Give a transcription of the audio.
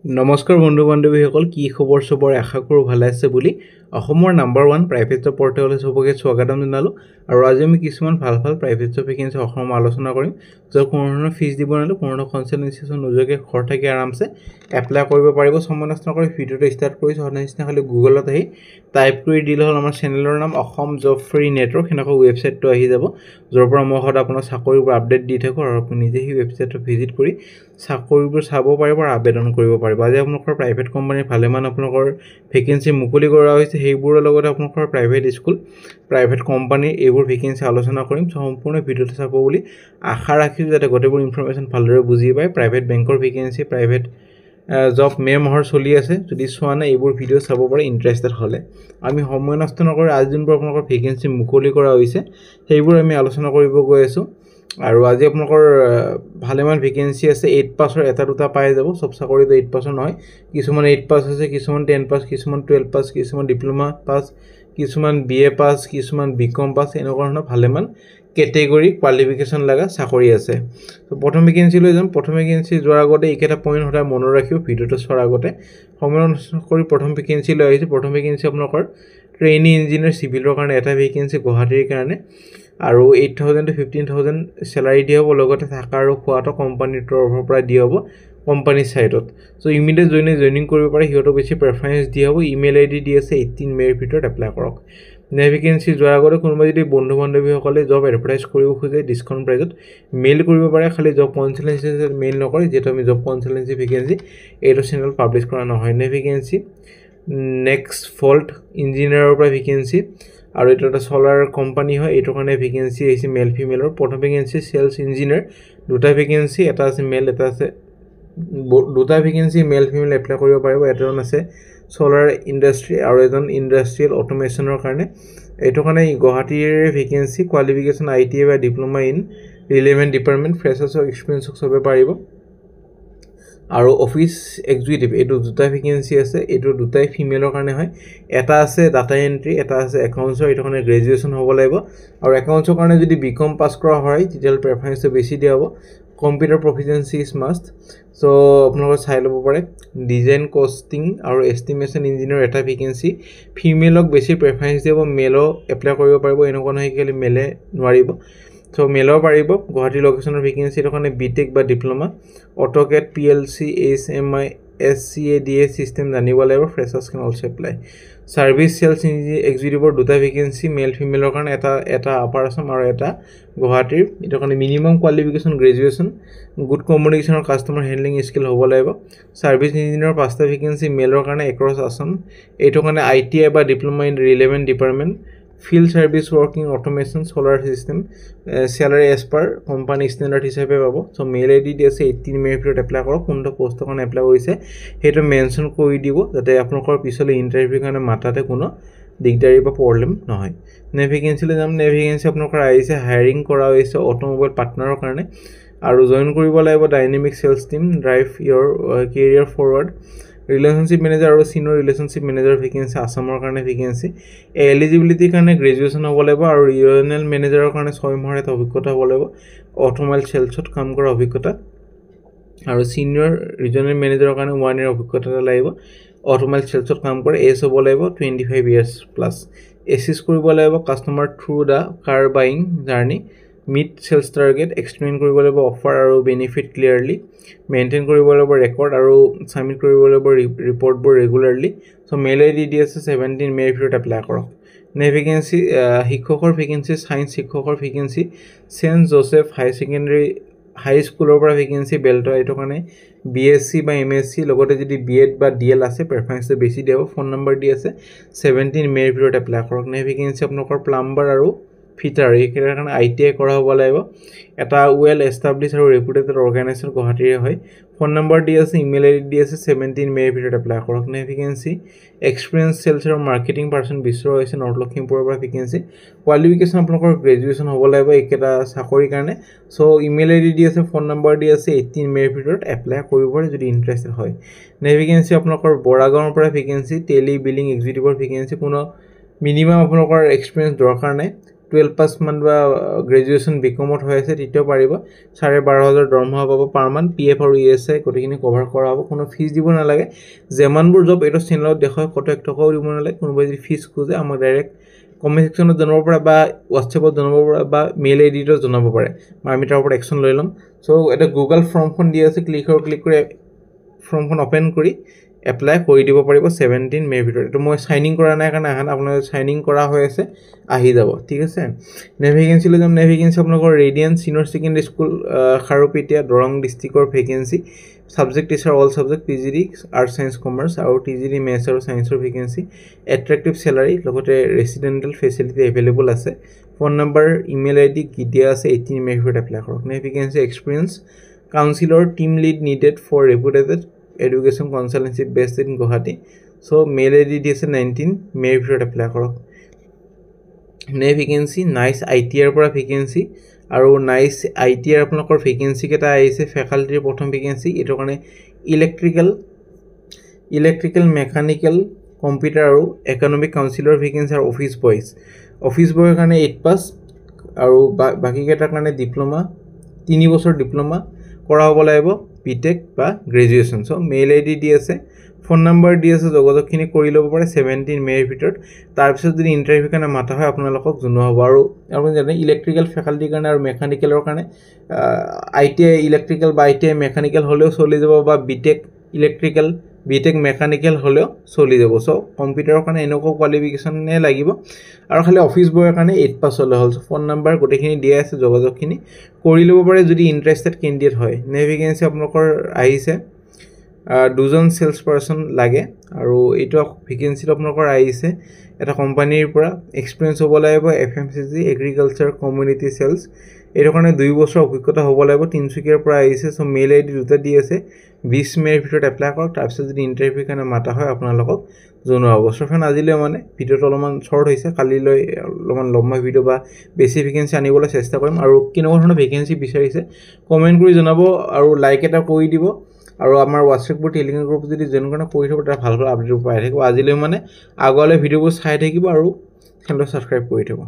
নমস্কাৰ বন্ধু বান্ধৱীসকল কি খবৰ সবৰ আশা কৰো ভালে আছে বুলি অসমৰ নাম্বাৰ 1 প্ৰাইভেট জব পৰ্টেললৈ সবকে স্বাগতম জনালো আৰু আজি আমি কিছুমান ভাল প্ৰাইভেট জব ভেকেন্সি অসমৰ আলোচনা কৰিম যাৰ কোনো ফিজ দিব নালাগে কোনো কনসালটেন্সিছন নোযোগে ঘৰ থাকি আৰামছে এপ্লাই কৰিব পাৰিব সময় নষ্ট কৰি ভিডিওটো ষ্টাৰ্ট কৰিছো সদায় খালি গুগলত আহি টাইপ কৰি দিলে হ'ল আমাৰ চেনেলৰ নাম অসম জব ফ্ৰী নেটৱৰ্ক হেনকা ৱেবসাইটটো আহি যাব যৰ পৰা মই সদায় আপোনাৰ চাকৰিৰ আপডেট দি থাকো আৰু আপুনি নিজে এই ৱেবসাইটটো ভিজিট কৰি চাকৰিবোৰ চাব পাৰিব আৰু আবেদন কৰিব পাৰিব আজি আপোনালোকৰ প্ৰাইভেট কোম্পানী ভালেমান আপোনালোকৰ ভেকেন্সি মুকলি কৰা হৈছে সেইবোৰৰ লগতে আপোনালোকৰ প্ৰাইভেট স্কুল প্ৰাইভেট কোম্পানী এইবোৰ ভেকেন্সি আলোচনা কৰিম সম্পূৰ্ণ ভিডিওটো চাব বুলি আশা ৰাখিছো যাতে গোটেইবোৰ ইনফৰমেশন ভালদৰে বুজি পায় প্ৰাইভেট বেংকৰ ভেকেন্সি প্ৰাইভেট জব মে মাহৰ চলি আছে যদি চোৱা নাই এইবোৰ ভিডিও চাব পাৰে ইন্টাৰেষ্টেড হলে আমি সময় নষ্ট নকৰি আজি দিনবোৰ আপোনালোকৰ ভেকেন্সি মুকলি কৰা হৈছে সেইবোৰ আমি আলোচনা কৰিব গৈ আছো আৰু আজি আপোনালোকৰ ভালেমান ভেকেন্সি আছে 8 পাছৰ এটা দুটা পাই যাব সব চাকৰিটো 8 পাছৰ নহয় কিছুমান 8 পাছ আছে কিছুমান 10 পাছ কিছুমান 12 পাছ কিছুমান ডিপ্লোমা পাছ কিছুমান বিএ পাছ কিছুমান বিকম পাছ এনেকুৱা ধৰণৰ ভালেমান ক্যাটেগৰি কোৱালিফিকেশন লাগা চাকৰি আছে তো প্ৰথম ভেকেন্সি লৈ যাম প্ৰথম ভেকেন্সি যোৱাৰ আগতে এইকেটা পইণ্ট হঠাই মনত ৰাখিও ভিডিওটো চোৱাৰ আগতে সময় কৰি প্ৰথম ভেকেন্সি লৈ আহিছে প্ৰথম ভেকেন্সি আপোনালোকৰ ট্ৰেইনি ইঞ্জিনিয়াৰ সিভিলৰ কাৰণে এটা ভেকেন্সি গুৱাহাটীৰ কাৰণে আৰু 8000 to 15000 স্যালাৰি দিয়া হ'ব লগতে থাকা আৰু খোৱাটো কোম্পানীৰ তৰফৰ পৰা দিয়া হ'ব কোম্পানী সাইডত সো ইমিডিয়েট জয়নিং কৰিব পাৰে হিয়টো বেছি প্ৰেফাৰেন্স দিয়া হ'ব ইমেইল আইডি দি আছে 18 মেৰ ভিতৰত এপ্লাই কৰক নেভিগেন্সি যোৱাৰ আগতে কোনোবা যদি বন্ধু বান্ধৱীসকলে জব এডভাৰটাইজ কৰিব খোজে ডিসকাউন্ট প্ৰাইজত মেইল কৰিব পাৰে খালি জব কনসালটেন্সি মেইল নকৰে যেটো আমি জব কনসালটেন্সি ভেকেন্সি এইটো চেনেল পাবলিশ কৰা নহয় নেভিগেন্সি নেক্সট ফল্ট ইঞ্জিনিয়াৰৰ পৰা ভেকেন্সি আৰু এটা সোলাৰ কোম্পানী হয় এটো কাৰণে ভেকেন্সি আছে মেল ফিমেলৰ প্ৰথম ভেকেন্সি সেলস ইঞ্জিনিয়াৰ দুটা ভেকেন্সি এটা আছে মেল এটা আছে দুটা ভেকেন্সি মেল ফিমেল এপ্লাই কৰিব পাৰিব এজন আছে সোলাৰ ইন্ডাষ্ট্ৰি আৰু এজন ইন্ডাষ্ট্ৰিয়েল অটোমেশনৰ কাৰণে এটো কাৰণে গুৱাহাটীৰ ভেকেন্সি কোৱালিফিকেশন আইটিআই বা diploma in relevant department freshers experience সবে পাৰিব আৰু অফিস এক্সিকিউটিভ এটো দুটা ভেকেন্সি আছে এটো দুটাই ফিমেলৰ কাৰণে হয় এটা আছে ডাটা এন্ট্ৰি এটা আছে একাউন্টছৰ এটো কাৰণে গ্ৰেজুৱেচন হ'ব লাগিব আৰু একাউন্টছৰ কাৰণে যদি বিকম পাস কৰা হয় তেতিয়া প্ৰেফাৰেন্স বেছি দিয়া হ'ব computer proficiency is must so আপোনালোকে চাই ল'ব পাৰে ডিজাইন কস্টিং আৰু এস্টিমেশন ইঞ্জিনিয়াৰ এটা ভেকেন্সি ফিমেলক বেছি প্ৰেফাৰেন্স দিব মেলো এপ্লাই কৰিব পাৰিব এনেকুৱা নহয় কি মেলে নোৱাৰিব সো মেলো পাৰিব গুৱাহাটী লোকেশনৰ ভেকেন্সি এটো কাৰণে বিটেক বা diploma AutoCAD PLC HMI SCADA system জানিব লাগিব freshers can also apply service sales এক্সিকিউটিভৰ দুটা ভেকেন্সি মেল ফিমেলৰ কাৰণে এটা আপাৰ আসাম আৰু এটা গুৱাহাটীৰ এটো কাৰণে minimum qualification graduation good communication আৰু কাস্টমাৰ হ্যান্ডলিং স্কিল হ'ব লাগিব সাৰ্ভিস ইঞ্জিনিয়াৰ পাঁচটা ভেকেন্সি মেলৰ কাৰণে এক্ৰছ আসাম এটো কাৰণে আইটিআই বা diploma in relevant department field service working automation solar system salary as per company standard হিচাপে পাবো সো মেইল আইডি দি আছে 18 মেৰ ভিতৰত এপ্লাই কৰক কোনটো পোষ্ট কাৰণে এপ্লাই কৰিছে হেটো মেনশন কৰি দিব যাতে আপোনালোকৰ পিছলৈ ইন্টাৰভিউ কাৰণে মাতাতে কোনো দিগদাৰি বা প্ৰবলেম নহয় নেভিগেন্সিলৈ যাম নেভিগেন্সি আপোনালোকৰ আহিছে হায়াৰিং কৰা হৈছে অটোমোবাইল পাৰ্টনাৰৰ কাৰণে আৰু জয়েন কৰিব লাগিব dynamic sales team drive your career forward relationship manager আৰু সিনিয়ৰ ৰিলেশনশিপ মেনেজাৰ ভেকেন্সি আসামৰ কাৰণে ভেকেন্সি এলিজিবিলিটি কাৰণে গ্ৰেজুৱেচন হ'ব লাগিব আৰু ৰিজনেল মেনেজাৰৰ কাৰণে 6 মাহৰ এটা অভিজ্ঞতা হ'ব লাগিব অটোমোবাইল সেলছত কাম কৰা অভিজ্ঞতা আৰু সিনিয়ৰ ৰিজনেল মেনেজাৰৰ কাৰণে 1 ইয়াৰ অভিজ্ঞতা লাগিব অটোমোবাইল সেলছত কাম কৰে এজ হ'ব লাগিব 25 ইয়াৰ্স প্লাস এসিষ্ট কৰিব লাগিব customer through the car buying journey meet sales target explain কৰিব লাগিব অফাৰ আৰু বেনিফিট ক্লিয়াৰলি মেইনটেইন কৰিব লাগিব ৰেকৰ্ড আৰু সাবমিট কৰিব লাগিব ৰিপৰ্টবোৰ ৰেগুলাৰলি সো মেইল আইডি দি আছে 17 মেৰ ভিতৰত এপ্লাই কৰক নেভিগেন্সি শিক্ষকৰ ভেকেন্সি সায়েন্স শিক্ষকৰ ভেকেন্সি সেন্ট জোসেফ হাই সেকেন্ডাৰী হাই স্কুলৰ পৰা ভেকেন্সি বেলটো এটো কাৰণে বিএসসি বা এমএসসি লগতে যদি বিএড বা ডিএল আছে প্ৰেফাৰেন্স বেছি দিব ফোন নম্বৰ দি আছে 17 মেৰ ভিতৰত এপ্লাই কৰক নেভিগেন্সি আপোনালোকৰ প্লাম্বাৰ আৰু ফিটাৰ একেৰ কাৰণে আইটিআই কৰা হ'ব লাগিব এটা ওয়েল এস্টাবলিশ আৰু ৰেপুটেড অৰ্গানাইজেচন গুৱাহাটীৰ হয় ফোন নম্বৰ দি আছে ইমেইল আইডি দি আছে 17 মেৰ ভিতৰত এপ্লাই কৰক নেভিগেন্সি এক্সপেৰিয়েন্স সেলস আৰু মাৰ্কেটিং পাৰসন বিচৰা হৈছে নৰ্থ লখিমপুৰৰ পৰা ভেকেন্সি কোৱালিফিকেশন আপোনালোকৰ গ্ৰেজুৱেচন হ'ব লাগিব একেটা চাকৰিৰ কাৰণে সো ইমেইল আইডি দি আছে ফোন নম্বৰ দি আছে 18 মেৰ ভিতৰত এপ্লাই কৰিব পাৰে যদি ইন্টাৰেষ্টেড হয় নেভিগেন্সি আপোনালোকৰ বৰাগাঁৱৰ পৰা ভেকেন্সি টেলি বিলিং এক্সিকিউটিভৰ ভেকেন্সি কোনো মিনিমাম আপোনালোকৰ এক্সপেৰিয়েন্স দৰকাৰ নাই 12 পাস মান বা গ্ৰেজুৱেশ্যন বিকমত হৈ আছে তেতিয়াও পাৰিব 12,500 দৰমহা পাব পাৰ মান্থ পিএফ আৰু ইএছআই গোটেইখিনি কভাৰ কৰা হ'ব কোনো ফিজ দিব নালাগে যেমানবোৰ জব এইটো চেনেলত দেখুৱাই কত এক টকাও দিব নালাগে কোনোবাই যদি ফিজ খোজে আমাক ডাইৰেক্ট কমেন্ট সেকশনত জনাব পাৰে বা হোৱাটছএপত জনাব পাৰে বা মেইল আইডিটো জনাব পাৰে আমি তাৰ ওপৰত একচন লৈ লম সো এটা গুগল ফৰ্মখন দি আছে ক্লিক কৰি ফৰ্মখন ওপেন কৰি এপ্লাই কৰি দিব পাৰিব 17 মে ভিতৰত এটো মই সাইনিং কৰা নাই কাৰণে আহান আপোনালোকে সাইনিং কৰা হৈ আছে আহি যাব ঠিক আছে নেভিগেন্সি লৈ যাম নেভিগেন্সি আপোনালোকৰ radiance senior secondary school Kharupetia Darrang ডিস্ট্ৰিক্টৰ vacancy subject teacher all subject PGT arts science commerce আৰু টিজিডি মেথছ আৰু সায়েন্সৰ ভেকেন্সি এট্ৰাক্টিভ স্যালাৰি লগতে ৰেসিডেন্টাল ফেসিলিটি अवेलेबल আছে ফোন নম্বৰ ইমেইল আইডি দিয়া আছে 18 মে ভিতৰত এপ্লাই কৰক নেভিগেন্সি experience counsellor team lead needed for reputed education consultancy based in Guwahati so mail id is 19 may ভিতৰত এপ্লাই কৰক নে ভেকেন্সি নাইস আইটিআৰ পৰা ভেকেন্সি আৰু নাইস আইটিআৰ আপোনালোকৰ ভেকেন্সি কেটা আহিছে ফেকাল্টিৰ প্ৰথম ভেকেন্সি এটো কাৰণে ইলেক্ট্ৰিকেল মেকানিক্যাল কম্পিউটাৰ আৰু ইকোনমিক কাউন্সিলৰ ভেকেন্সি আৰু অফিস বয়ৰ কাৰণে 8 পাস আৰু বাকি কেটাৰ কাৰণে ডিপ্লোমা 3 বছৰ ডিপ্লোমা কৰা হ'ব লাগিব বিটেক বা গ্ৰেজুৱেচন সো মেইল আইডি দি আছে ফোন নম্বৰ দি আছে যোগাযোগখিনি কৰি ল'ব পাৰে 17 মেৰ ভিতৰত তাৰ পিছত যদি ইন্টাৰভিউ কাৰণে মাতা হয় আপোনালোকক জনোৱা হ'ব আৰু আপুনি জানে ইলেক্ট্ৰিকেল ফেকাল্টিৰ কাৰণে আৰু মেকানিকেলৰ কাৰণে আইটিআই ইলেক্ট্ৰিকেল বা আইটিআই মেকানিকেল হলেও চলি যাব বা বিটেক ইলেক্ট্ৰিকেল বিটেক মেকানিকেল হলেও চলি যাব সো কম্পিউটাৰৰ কাৰণে এনেকুৱা কোৱালিফিকেশনে লাগিব আৰু খালি অফিস বয়ৰ কাৰণে 8 পাস হলে হ'ল ফোন নম্বৰ গোটেইখিনি দিয়া আছে যোগাযোগখিনি কৰি ল'ব পাৰে যদি ইন্টাৰেষ্টেড ক্যান্ডিডেট হয় নেভিগেন্সি আপোনালোকৰ আহিছে দুজন সেলস পাৰসন লাগে আৰু এইটো ভেকেন্সিটো আপোনালোকৰ আহিছে এটা কোম্পানীৰ পৰা এক্সপেৰিয়েন্স হ'ব লাগিব এফএমসিজি এগ্ৰিকালচাৰ কমিউনিটি সেলস এটো কাৰণে 2 বছৰ অভিজ্ঞতা হ'ব লাগিব তিনসুকিয়াৰ পৰা আহিছে সো মেইল আইডি দুটা দি আছে 20 মেৰ ভিতৰত এপ্লাই কৰক তাৰ পিছত যদি ইন্টাৰভিউ কাৰণে মাতা হয় আপোনালোকক জনোৱা হ'ব সফন আজিলৈ মানে ভিডিওটো অলপমান শৰ্ট হৈছে কালিলৈ অলপমান লম্বা ভিডিও বা বেছি ভেকেন্সি আনিবলৈ চেষ্টা কৰিম আৰু কিনো ধৰণৰ ভেকেন্সি বিচাৰিছে কমেন্ট কৰি জনাব আৰু লাইক এটা কৰি দিব আৰু আমাৰ WhatsApp গ্ৰুপ টেলিগ্ৰাম গ্ৰুপ যদি জয়েন কৰা কৰি থব তাৰ ভাল ভাল আপডেট পাই থাকিব আজিলৈ মানে আগলৈ ভিডিওবোৰ চাই থাকিব আৰু চেনেলটো সাবস্ক্ৰাইব কৰি থব